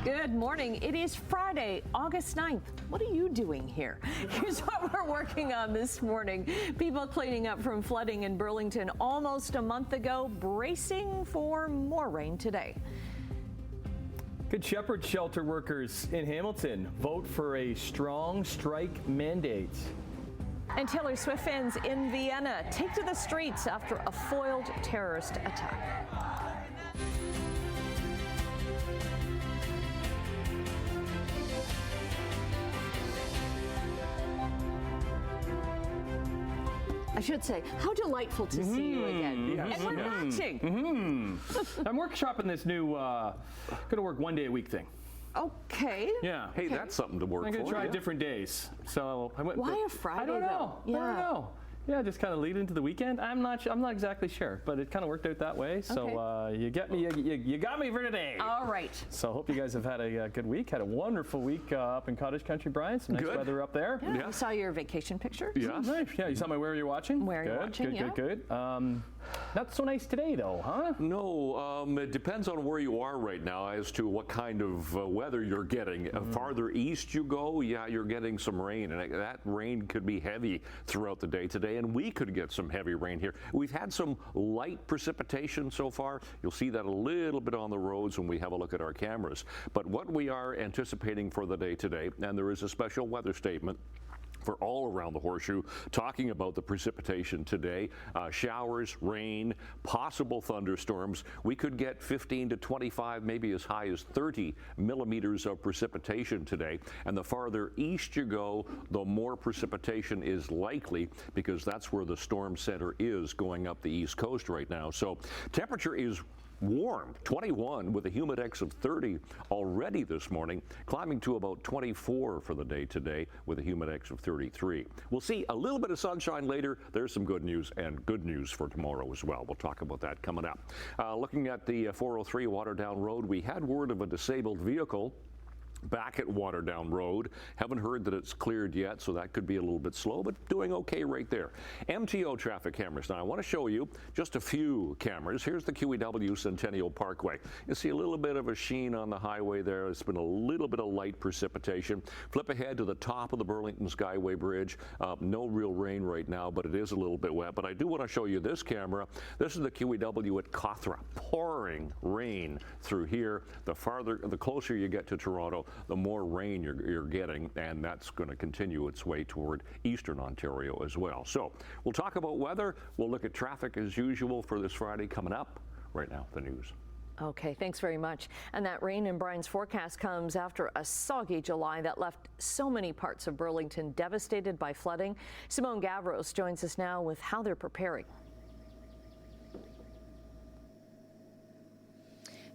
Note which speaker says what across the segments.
Speaker 1: Good morning. It is Friday, August 9th. What are you doing here? Here's what we're working on this morning. People cleaning up from flooding in Burlington almost a month ago, bracing for more rain today.
Speaker 2: Good Shepherd shelter workers in Hamilton vote for a strong strike mandate.
Speaker 1: And Taylor Swift fans in Vienna take to the streets after a foiled terrorist attack. I should say, how delightful to see you again.
Speaker 2: Yes.
Speaker 1: And we're watching.
Speaker 2: I'm workshopping this new gonna work 1 day a week thing.
Speaker 1: Okay.
Speaker 2: Yeah.
Speaker 3: Hey, that's something to work for.
Speaker 2: I'm gonna try different days. So I went.
Speaker 1: Why a Friday?
Speaker 2: I don't know.
Speaker 1: Though? Yeah.
Speaker 2: I don't know. Yeah, just kind of lead into the weekend. I'm not exactly sure, but it kind of worked out that way. So you got me for today.
Speaker 1: All right.
Speaker 2: So hope you guys have had a good week. Had a wonderful week up in Cottage Country, Brian. Some nice weather up there.
Speaker 1: Yeah, I saw your vacation pictures.
Speaker 3: Yeah.
Speaker 2: Nice. Yeah, you saw my Where You're Watching?
Speaker 1: Where You're Watching,
Speaker 2: Good. Not so nice today, though, huh?
Speaker 3: No, it depends on where you are right now as to what kind of weather you're getting. Farther east you go, yeah, you're getting some rain, and that rain could be heavy throughout the day today, and we could get some heavy rain here. We've had some light precipitation so far. You'll see that a little bit on the roads when we have a look at our cameras. But what we are anticipating for the day today, and there is a special weather statement for all around the horseshoe, talking about the precipitation today. Showers, rain, possible thunderstorms. We could get 15 to 25, maybe as high as 30 millimeters of precipitation today. And the farther east you go, the more precipitation is likely, because that's where the storm center is, going up the east coast right now. So temperature is warm, 21 with a humidex of 30 already this morning, climbing to about 24 for the day today with a humidex of 33. We'll see a little bit of sunshine later. There's some good news, and good news for tomorrow as well. We'll talk about that coming up. Looking at the 403 Waterdown Road, we had word of a disabled vehicle back at Waterdown Road. Haven't heard that it's cleared yet, so that could be a little bit slow, but doing okay right there. MTO traffic cameras. Now I want to show you just a few cameras. Here's the QEW Centennial Parkway. You see a little bit of a sheen on the highway there. It's been a little bit of light precipitation. Flip ahead to the top of the Burlington Skyway Bridge. No real rain right now, but it is a little bit wet. But I do want to show you this camera. This is the QEW at Cawthra. Pouring rain through here. The closer you get to Toronto, the more rain you're getting, and that's going to continue its way toward eastern Ontario as well. So we'll talk about weather. We'll look at traffic as usual for this Friday coming up. Right now, the news.
Speaker 1: Okay, thanks very much. And that rain in Brian's forecast comes after a soggy July that left so many parts of Burlington devastated by flooding. Simone Gavros joins us now with how they're preparing.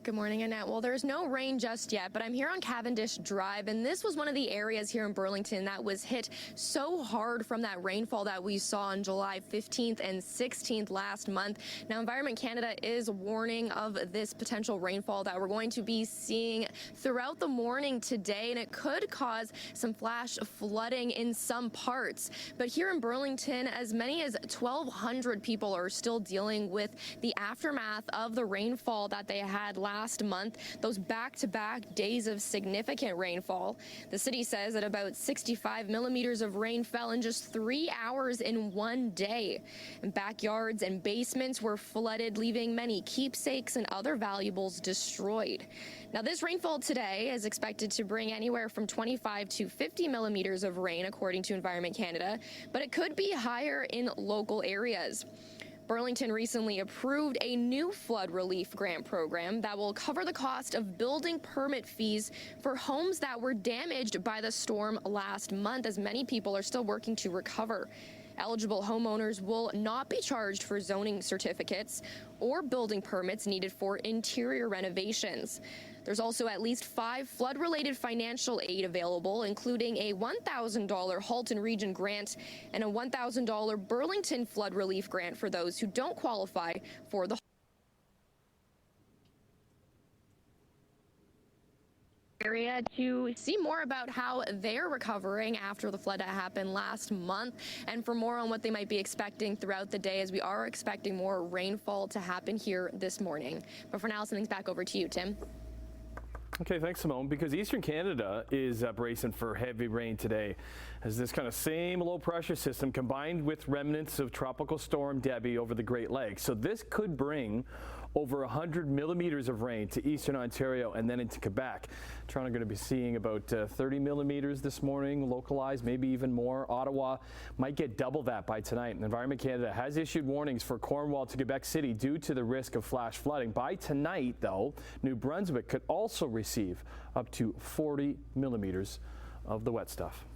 Speaker 4: Good morning, Annette. Well, there's no rain just yet, but I'm here on Cavendish Drive, and this was one of the areas here in Burlington that was hit so hard from that rainfall that we saw on July 15th and 16th last month. Now, Environment Canada is warning of this potential rainfall that we're going to be seeing throughout the morning today, and it could cause some flash flooding in some parts. But here in Burlington, as many as 1,200 people are still dealing with the aftermath of the rainfall that they had last month, those back-to-back days of significant rainfall. The city says that about 65 millimeters of rain fell in just 3 hours in 1 day. And backyards and basements were flooded, leaving many keepsakes and other valuables destroyed. Now, this rainfall today is expected to bring anywhere from 25 to 50 millimeters of rain, according to Environment Canada, but it could be higher in local areas. Burlington recently approved a new flood relief grant program that will cover the cost of building permit fees for homes that were damaged by the storm last month, as many people are still working to recover. Eligible homeowners will not be charged for zoning certificates or building permits needed for interior renovations. There's also at least 5 flood-related financial aid available, including a $1,000 Halton Region grant and a $1,000 Burlington flood relief grant for those who don't qualify for the area to see more about how they're recovering after the flood that happened last month, and for more on what they might be expecting throughout the day, as we are expecting more rainfall to happen here this morning. But for now, something's back over to you, Tim.
Speaker 2: Okay, thanks, Simone. Because Eastern Canada is bracing for heavy rain today, as this kind of same low pressure system combined with remnants of Tropical Storm Debbie over the Great Lakes. So this could bring over 100 millimeters of rain to Eastern Ontario and then into Quebec. Toronto going to be seeing about 30 millimeters this morning, localized, maybe even more. Ottawa might get double that by tonight. Environment Canada has issued warnings for Cornwall to Quebec City due to the risk of flash flooding. By tonight, though, New Brunswick could also receive up to 40 millimeters of the wet stuff.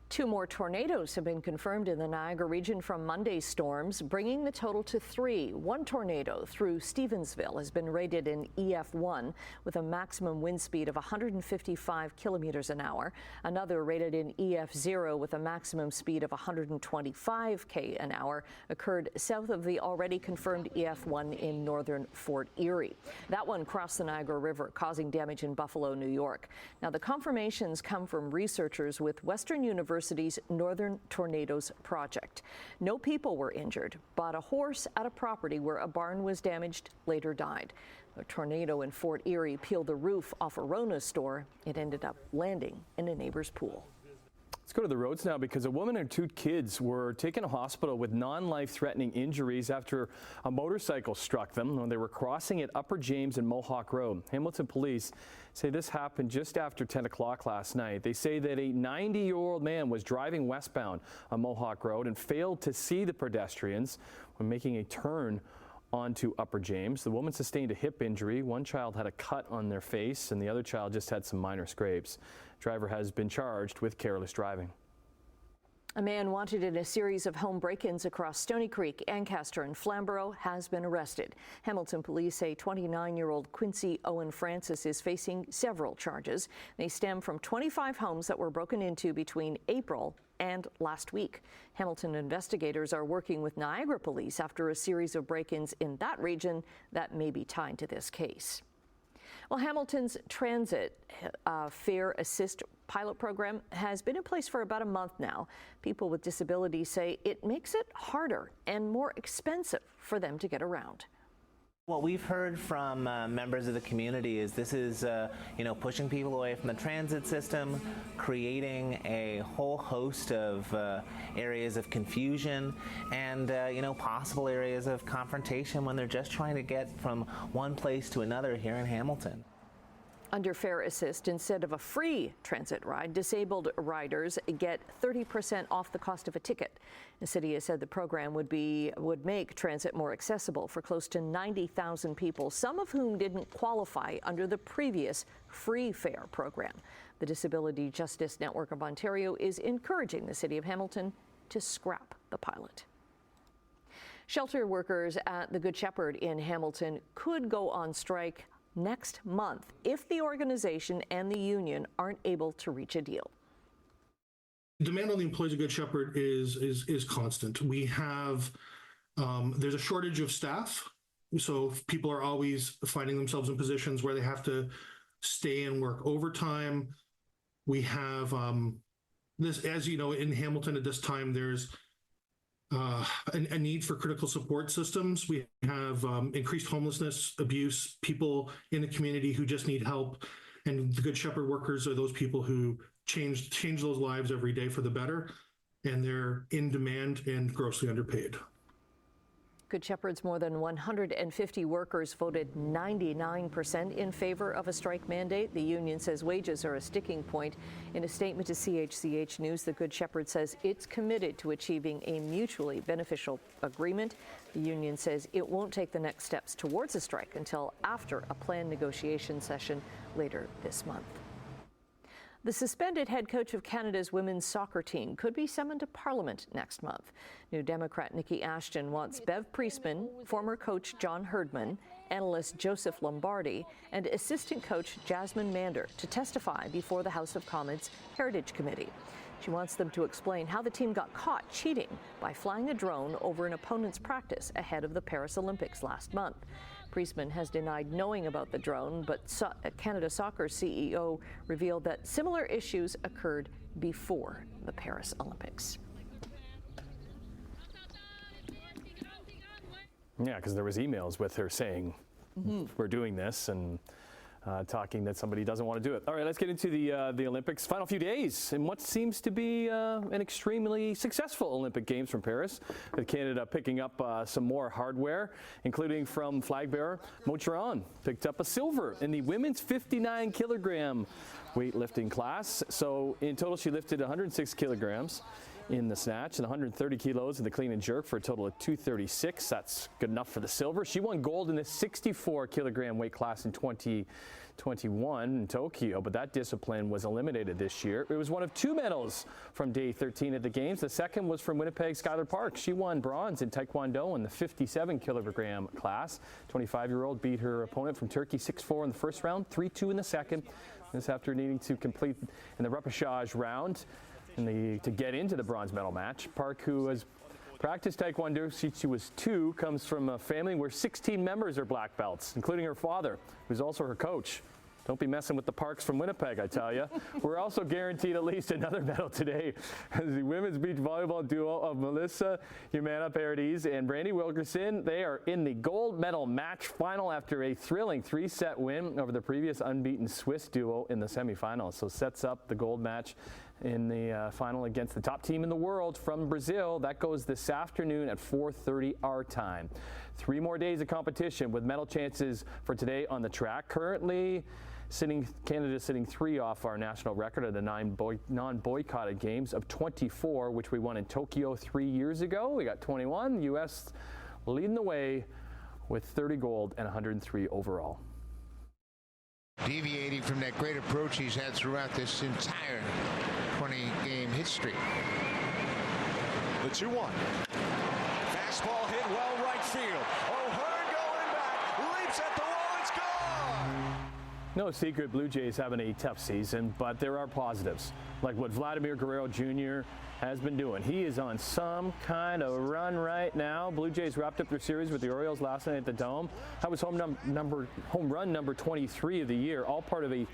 Speaker 1: 2 more tornadoes have been confirmed in the Niagara region from Monday's storms, bringing the total to 3. One tornado through Stevensville has been rated an EF1 with a maximum wind speed of 155 kilometers an hour. Another rated an EF0 with a maximum speed of 125 k an hour occurred south of the already confirmed EF1 in northern Fort Erie. That one crossed the Niagara River, causing damage in Buffalo, New York. Now, the confirmations come from researchers with Western University's Northern Tornadoes Project. No people were injured, but a horse at a property where a barn was damaged later died. A tornado in Fort Erie peeled the roof off a Rona store. It ended up landing in a neighbor's pool.
Speaker 2: Let's go to the roads now, because a woman and 2 kids were taken to hospital with non-life-threatening injuries after a motorcycle struck them when they were crossing at Upper James and Mohawk Road. Hamilton police say this happened just after 10 o'clock last night. They say that a 90-year-old man was driving westbound on Mohawk Road and failed to see the pedestrians when making a turn onto Upper James. The woman sustained a hip injury. One child had a cut on their face, and the other child just had some minor scrapes. Driver has been charged with careless driving.
Speaker 1: A man wanted in a series of home break-ins across Stony Creek, Ancaster, and Flamborough has been arrested. Hamilton police say 29-year-old Quincy Owen Francis is facing several charges. They stem from 25 homes that were broken into between April and last week. Hamilton investigators are working with Niagara police after a series of break-ins in that region that may be tied to this case. Well, Hamilton's transit fare assist pilot program has been in place for about a month now. People with disabilities say it makes it harder and more expensive for them to get around.
Speaker 5: What we've heard from members of the community is this is, pushing people away from the transit system, creating a whole host of areas of confusion and, possible areas of confrontation when they're just trying to get from one place to another here in Hamilton.
Speaker 1: Under Fare Assist, instead of a free transit ride, disabled riders get 30% off the cost of a ticket. The city has said the program would make transit more accessible for close to 90,000 people, some of whom didn't qualify under the previous free fare program. The Disability Justice Network of Ontario is encouraging the City of Hamilton to scrap the pilot. Shelter workers at the Good Shepherd in Hamilton could go on strike next month if the organization and the union aren't able to reach a deal.
Speaker 6: Demand on the employees of Good Shepherd is constant. We have there's a shortage of staff, so people are always finding themselves in positions where they have to stay and work overtime. We have this, as you know, in Hamilton at this time, there's a need for critical support systems. We have increased homelessness, abuse, people in the community who just need help. And the Good Shepherd workers are those people who change those lives every day for the better. And they're in demand and grossly underpaid.
Speaker 1: Good Shepherd's more than 150 workers voted 99% in favor of a strike mandate. The union says wages are a sticking point. In a statement to CHCH News, the Good Shepherd says it's committed to achieving a mutually beneficial agreement. The union says it won't take the next steps towards a strike until after a planned negotiation session later this month. The suspended head coach of Canada's women's soccer team could be summoned to Parliament next month. New Democrat Nikki Ashton wants Bev Priestman, former coach John Herdman, analyst Joseph Lombardi, and assistant coach Jasmine Mander to testify before the House of Commons Heritage Committee. She wants them to explain how the team got caught cheating by flying a drone over an opponent's practice ahead of the Paris Olympics last month. Priestman has denied knowing about the drone, but Canada Soccer CEO revealed that similar issues occurred before the Paris Olympics.
Speaker 2: Yeah, because there was emails with her saying, we're doing this, and talking that somebody doesn't want to do it. All right, let's get into the Olympics. Final few days in what seems to be an extremely successful Olympic Games from Paris, with Canada picking up some more hardware, including from flag bearer Montreal, picked up a silver in the women's 59 kilogram weightlifting class. So in total, she lifted 106 kilograms in the snatch and 130 kilos in the clean and jerk for a total of 236. That's good enough for the silver. She won gold in the 64 kilogram weight class in 2021 in Tokyo, but that discipline was eliminated this year. It was one of 2 medals from day 13 at the Games. The second was from Winnipeg's Skylar Park. She won bronze in Taekwondo in the 57 kilogram class. 25-year-old beat her opponent from Turkey 6-4 in the first round, 3-2 in the second. This after needing to complete in the repechage round to get into the bronze medal match. Park, who has practiced Taekwondo since she was 2, comes from a family where 16 members are black belts, including her father, who's also her coach. Don't be messing with the Parks from Winnipeg, I tell you. We're also guaranteed at least another medal today as the women's beach volleyball duo of Melissa Humana Paradis and Brandy Wilkerson. They are in the gold medal match final after a thrilling 3-set win over the previous unbeaten Swiss duo in the semifinals. So sets up the gold match in the final against the top team in the world from Brazil. That goes this afternoon at 4:30 our time. 3 more days of competition with medal chances for today on the track. Currently, Canada sitting 3 off our national record of the 9 non-boycotted games of 24, which we won in Tokyo 3 years ago. We got 21. U.S. leading the way with 30 gold and 103 overall.
Speaker 7: Deviating from that great approach he's had throughout this entire 20-game hit streak.
Speaker 8: The 2-1. Fastball hit well right field. O'Hearn going back, leaps at the wall, it's gone!
Speaker 2: No secret Blue Jays having a tough season, but there are positives, like what Vladimir Guerrero Jr. has been doing. He is on some kind of run right now. Blue Jays wrapped up their series with the Orioles last night at the Dome. That was home run number 23 of the year, all part of a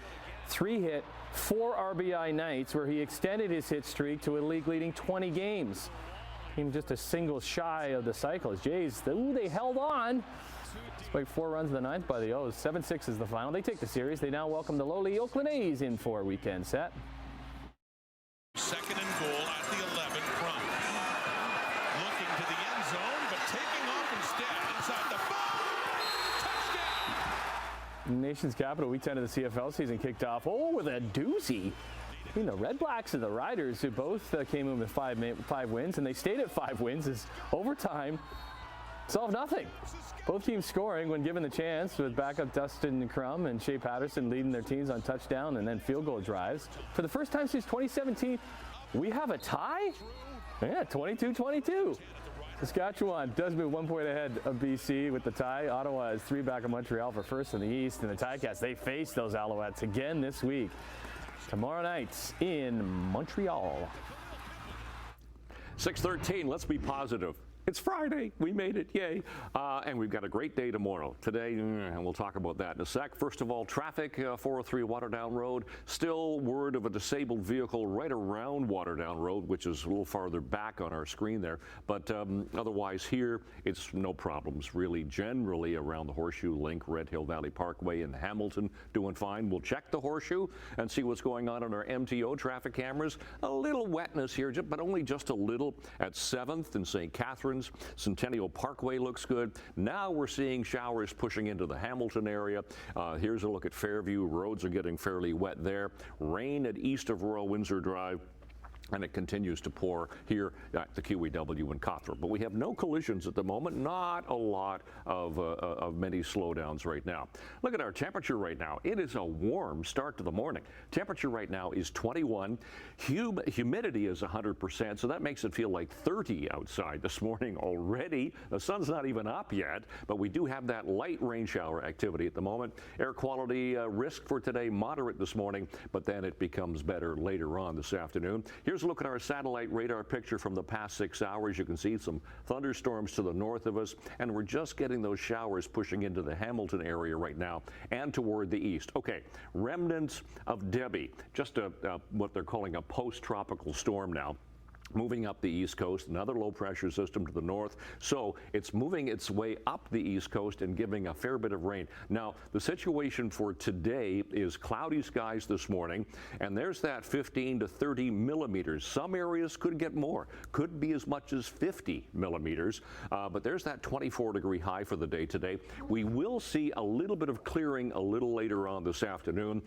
Speaker 2: 3-hit, 4 RBI nights where he extended his hit streak to a league-leading 20 games. Even just a single shy of the cycle. Jays, they held on. Despite 4 runs in the 9th by the O's. 7-6 is the final. They take the series. They now welcome the lowly Oakland A's in for a weekend set.
Speaker 9: Second and goal at the 11 front. Looking to the end zone, but taking off instead inside the 5. Touchdown!
Speaker 2: Nation's capital, week 10 of the CFL season kicked off. Oh, with a doozy between the Red Blacks and the Riders, who both came in with 5 wins, and they stayed at 5 wins as overtime solved nothing. Both teams scoring when given the chance, with backup Dustin Crum and Shea Patterson leading their teams on touchdown and then field goal drives. For the first time since 2017, we have a tie? Yeah, 22-22. Saskatchewan does move 1 point ahead of BC with the tie. Ottawa is 3 back of Montreal for first in the East. And the Ticats, they face those Alouettes again this week. Tomorrow night in Montreal.
Speaker 3: 6:13, let's be positive. It's Friday. We made it. Yay. And we've got a great day tomorrow. Today, and we'll talk about that in a sec. First of all, traffic, 403 Waterdown Road. Still word of a disabled vehicle right around Waterdown Road, which is a little farther back on our screen there. But otherwise here, it's no problems really generally around the Horseshoe Link, Red Hill Valley Parkway in Hamilton, doing fine. We'll check the Horseshoe and see what's going on our MTO traffic cameras. A little wetness here, but only just a little at 7th and St. Catharines. Centennial Parkway looks good. Now we're seeing showers pushing into the Hamilton area. Here's a look at Fairview. Roads are getting fairly wet there. Rain at east of Royal Windsor Drive. And it continues to pour here at the QEW in Cawthron. But we have no collisions at the moment, not a lot of many slowdowns right now. Look at our temperature right now. It is a warm start to the morning. Temperature right now is 21. Humidity is 100%, so that makes it feel like 30 outside this morning already. The sun's not even up yet, but we do have that light rain shower activity at the moment. Air quality risk for today, moderate this morning, but then it becomes better later on this afternoon. Here's a look at our satellite radar picture from the past 6 hours. You can see some thunderstorms to the north of us, and we're just getting those showers pushing into the Hamilton area right now and toward the east. Okay, remnants of Debbie, just what they're calling a post-tropical storm now. moving up the east coast, another low pressure system to the north. So it's moving its way up the east coast and giving a fair bit of rain. Now, the situation for today is cloudy skies this morning, and there's that 15 to 30 millimeters. Some areas could get more, could be as much as 50 millimeters, but there's that 24-degree high for the day today. We will see a little bit of clearing a little later on this afternoon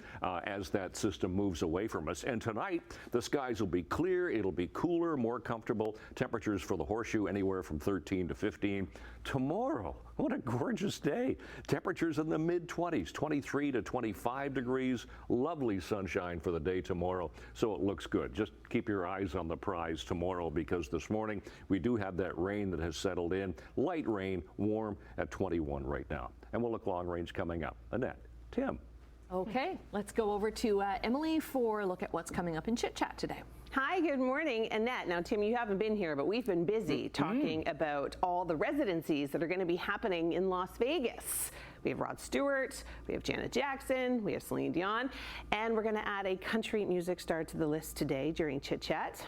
Speaker 3: as that system moves away from us. And tonight, the skies will be clear, it'll be cooler, more comfortable. Temperatures for the Horseshoe anywhere from 13 to 15. Tomorrow, what a gorgeous day. Temperatures in the mid-20s, 23 to 25 degrees. Lovely sunshine for the day tomorrow, so it looks good. Just keep your eyes on the prize tomorrow, because this morning we do have that rain that has settled in. Light rain, warm at 21 right now. And we'll look long range coming up. Annette, Tim.
Speaker 1: Okay, let's go over to Emily for a look at what's coming up in Chit Chat today.
Speaker 10: Hi, good morning, Annette. Now, Tim, you haven't been here, but we've been busy talking about all the residencies that are going to be happening in Las Vegas. We have Rod Stewart, we have Janet Jackson, we have Celine Dion, and we're going to add a country music star to the list today during Chit Chat.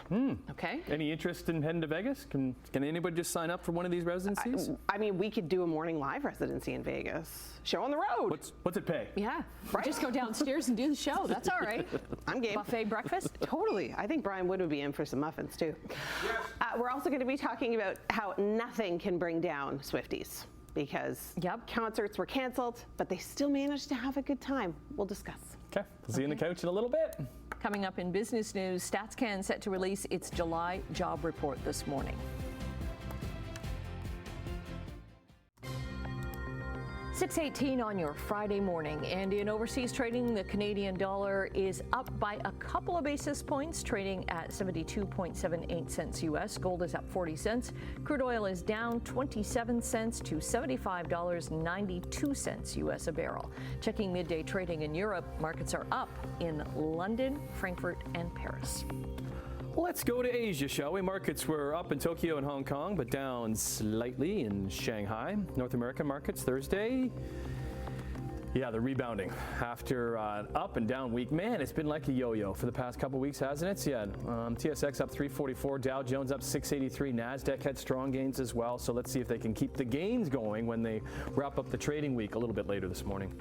Speaker 1: Okay.
Speaker 2: Any interest in heading to Vegas? Can anybody just sign up for one of these residencies?
Speaker 10: I mean, we could do a morning live residency in Vegas. Show on the road.
Speaker 2: What's it pay?
Speaker 1: Yeah,
Speaker 10: Right.
Speaker 1: just go downstairs and do the show. That's all right.
Speaker 10: I'm game.
Speaker 1: Buffet breakfast.
Speaker 10: Totally. I think Brian Wood would be in for some muffins, too. Yes. We're also going to be talking about how nothing can bring down Swifties, because concerts were canceled, but they still managed to have a good time. We'll discuss.
Speaker 2: Okay, we'll see you on the couch in a little bit.
Speaker 1: Coming up in business news, StatsCan set to release its July job report this morning. 6:18 on your Friday morning, and in overseas trading, the Canadian dollar is up by a couple of basis points, trading at 72.78 cents US. Gold is up 40 cents. Crude oil is down 27 cents to $75.92 US a barrel. Checking midday trading in Europe, markets are up in London, Frankfurt, and Paris.
Speaker 2: Let's go to Asia, shall we? Markets were up in Tokyo and Hong Kong, but down slightly in Shanghai. North American markets Thursday. Yeah, they're rebounding after up and down week. Man, it's been like a yo-yo for the past couple weeks, hasn't it? So yeah, TSX up 344, Dow Jones up 683, NASDAQ had strong gains as well. So let's see if they can keep the gains going when they wrap up the trading week a little bit later this morning.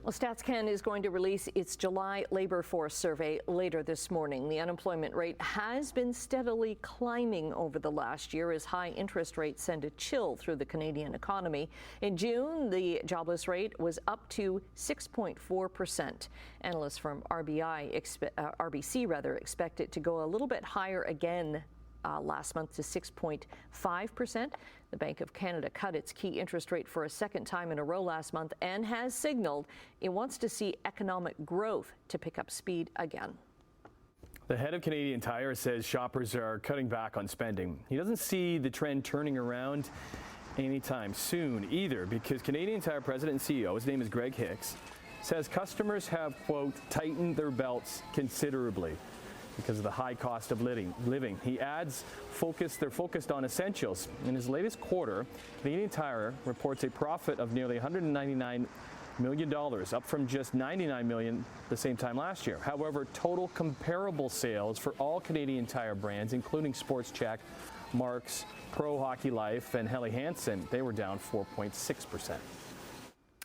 Speaker 1: Well, StatsCan is going to release its July labor force survey later this morning. The unemployment rate has been steadily climbing over the last year as high interest rates send a chill through the Canadian economy. In June, the jobless rate was up to 6.4%. Analysts from RBC expect it to go a little bit higher again last month to 6.5%. The Bank of Canada cut its key interest rate for a second time in a row last month and has signaled it wants to see economic growth to pick up speed again.
Speaker 2: The head of Canadian Tire says shoppers are cutting back on spending. He doesn't see the trend turning around anytime soon either, because Canadian Tire president and CEO, his name is Greg Hicks, says customers have, quote, tightened their belts considerably because of the high cost of living. He adds they're focused on essentials. In his latest quarter, Canadian Tire reports a profit of nearly $199 million, up from just $99 million the same time last year. However, total comparable sales for all Canadian Tire brands, including Sports Chek, Marks, Pro Hockey Life, and Helly Hansen, they were down 4.6%.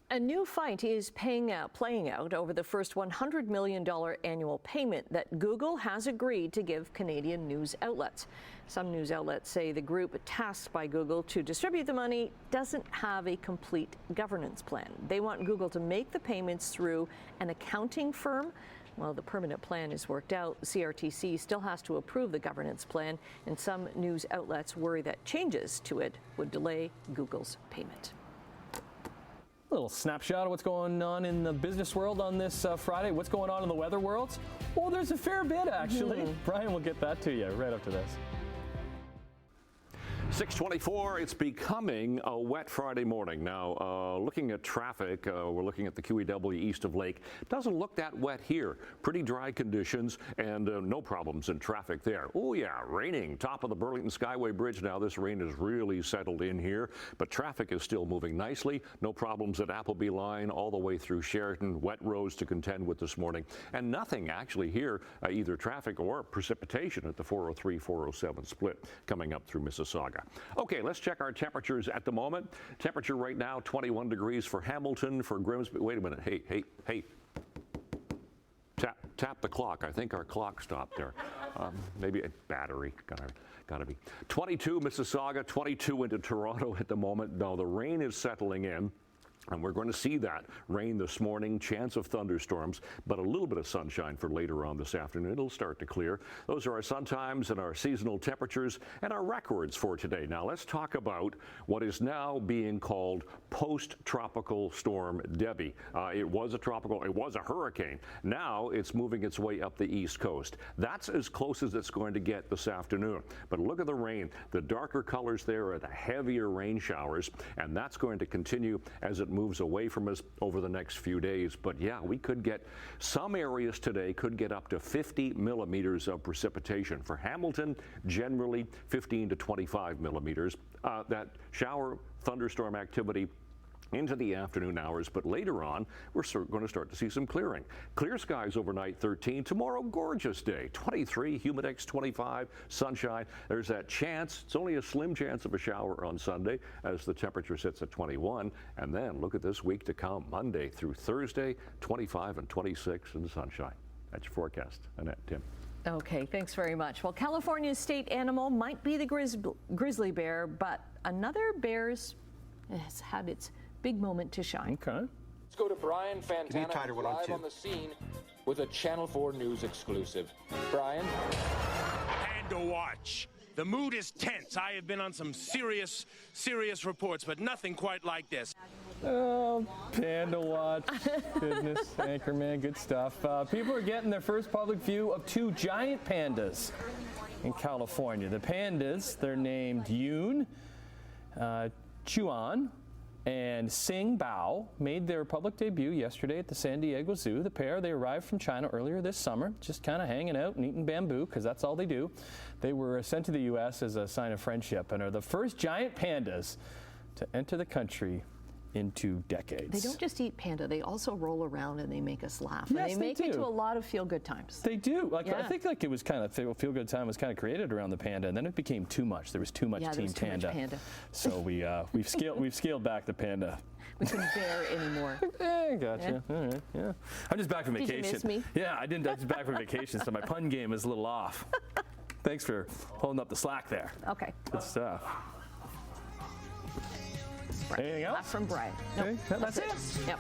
Speaker 1: A new fight is playing out over the first $100 million annual payment that Google has agreed to give Canadian news outlets. Some news outlets say the group tasked by Google to distribute the money doesn't have a complete governance plan. They want Google to make the payments through an accounting firm. While the permanent plan is worked out, CRTC still has to approve the governance plan, and some news outlets worry that changes to it would delay Google's payment.
Speaker 2: A little snapshot of what's going on in the business world on this Friday. What's going on in the weather world? Well, there's a fair bit, actually. Brian will get that to you right after this.
Speaker 3: 6:24, it's becoming a wet Friday morning. Now, looking at traffic, we're looking at the QEW east of Lake. Doesn't look that wet here. Pretty dry conditions and no problems in traffic there. Oh yeah, raining. Top of the Burlington Skyway Bridge now. This rain has really settled in here, but traffic is still moving nicely. No problems at Appleby Line all the way through Sheraton. Wet roads to contend with this morning. And nothing actually here, either traffic or precipitation at the 403-407 split coming up through Mississauga. Okay, let's check our temperatures at the moment. Temperature right now, 21 degrees for Hamilton, for Grimsby. Wait a minute. Hey. Tap the clock. I think our clock stopped there. Maybe a battery. Gotta be. 22 Mississauga, 22 into Toronto at the moment. Now the rain is settling in. And we're going to see that rain this morning, chance of thunderstorms, but a little bit of sunshine for later on this afternoon. It'll start to clear. Those are our sun times and our seasonal temperatures and our records for today. Now let's talk about what is now being called post-tropical storm Debbie. It was a hurricane. Now it's moving its way up the east coast. That's as close as it's going to get this afternoon. But look at the rain. The darker colors there are the heavier rain showers, and that's going to continue as it moves away from us over the next few days. But yeah, we could get some areas today could get up to 50 millimeters of precipitation. For Hamilton, generally 15 to 25 millimeters. That shower thunderstorm activity into the afternoon hours, but later on, we're going to start to see some clearing. Clear skies overnight, 13. Tomorrow, gorgeous day, 23. Humidex, 25. Sunshine. There's that chance. It's only a slim chance of a shower on Sunday as the temperature sits at 21. And then look at this week to come, Monday through Thursday, 25 and 26 in the sunshine. That's your forecast. Annette, Tim.
Speaker 1: Okay, thanks very much. Well, California's state animal might be the grizzly bear, but another bear's has had its big moment to shine.
Speaker 2: Okay.
Speaker 11: Let's go to Brian Fantana, live on the scene with a Channel 4 News exclusive. Brian?
Speaker 12: Panda Watch. The mood is tense. I have been on some serious reports, but nothing quite like this.
Speaker 2: Oh, Panda Watch. Goodness, Anchorman, good stuff. People are getting their first public view of two giant pandas in California. The pandas, they're named Yoon, Chuan, and Sing Bao, made their public debut yesterday at the San Diego Zoo. The pair, they arrived from China earlier this summer, just kind of hanging out and eating bamboo, because that's all they do. They were sent to the U.S. as a sign of friendship and are the first giant pandas to enter the country in 2 decades.
Speaker 1: They don't just eat panda, they also roll around and they make us laugh.
Speaker 2: Yes,
Speaker 1: and they make it to a lot of feel-good times.
Speaker 2: They do. I think it was kind of feel-good time was kind of created around the panda, and then it became too much. There was too much Team Panda. So we've scaled back the panda.
Speaker 1: We couldn't bear anymore.
Speaker 2: Gotcha.
Speaker 1: Yeah.
Speaker 2: All right. Yeah. I'm just back from vacation.
Speaker 1: Did you miss me?
Speaker 2: Yeah, I didn't. I was back from vacation, so my pun game is a little off. Thanks for holding up the slack there.
Speaker 1: Okay.
Speaker 2: Good stuff.
Speaker 1: Right.
Speaker 2: Anything else?
Speaker 1: Not from Brian.
Speaker 2: Okay.
Speaker 1: Nope.
Speaker 2: That's it.
Speaker 1: Yep.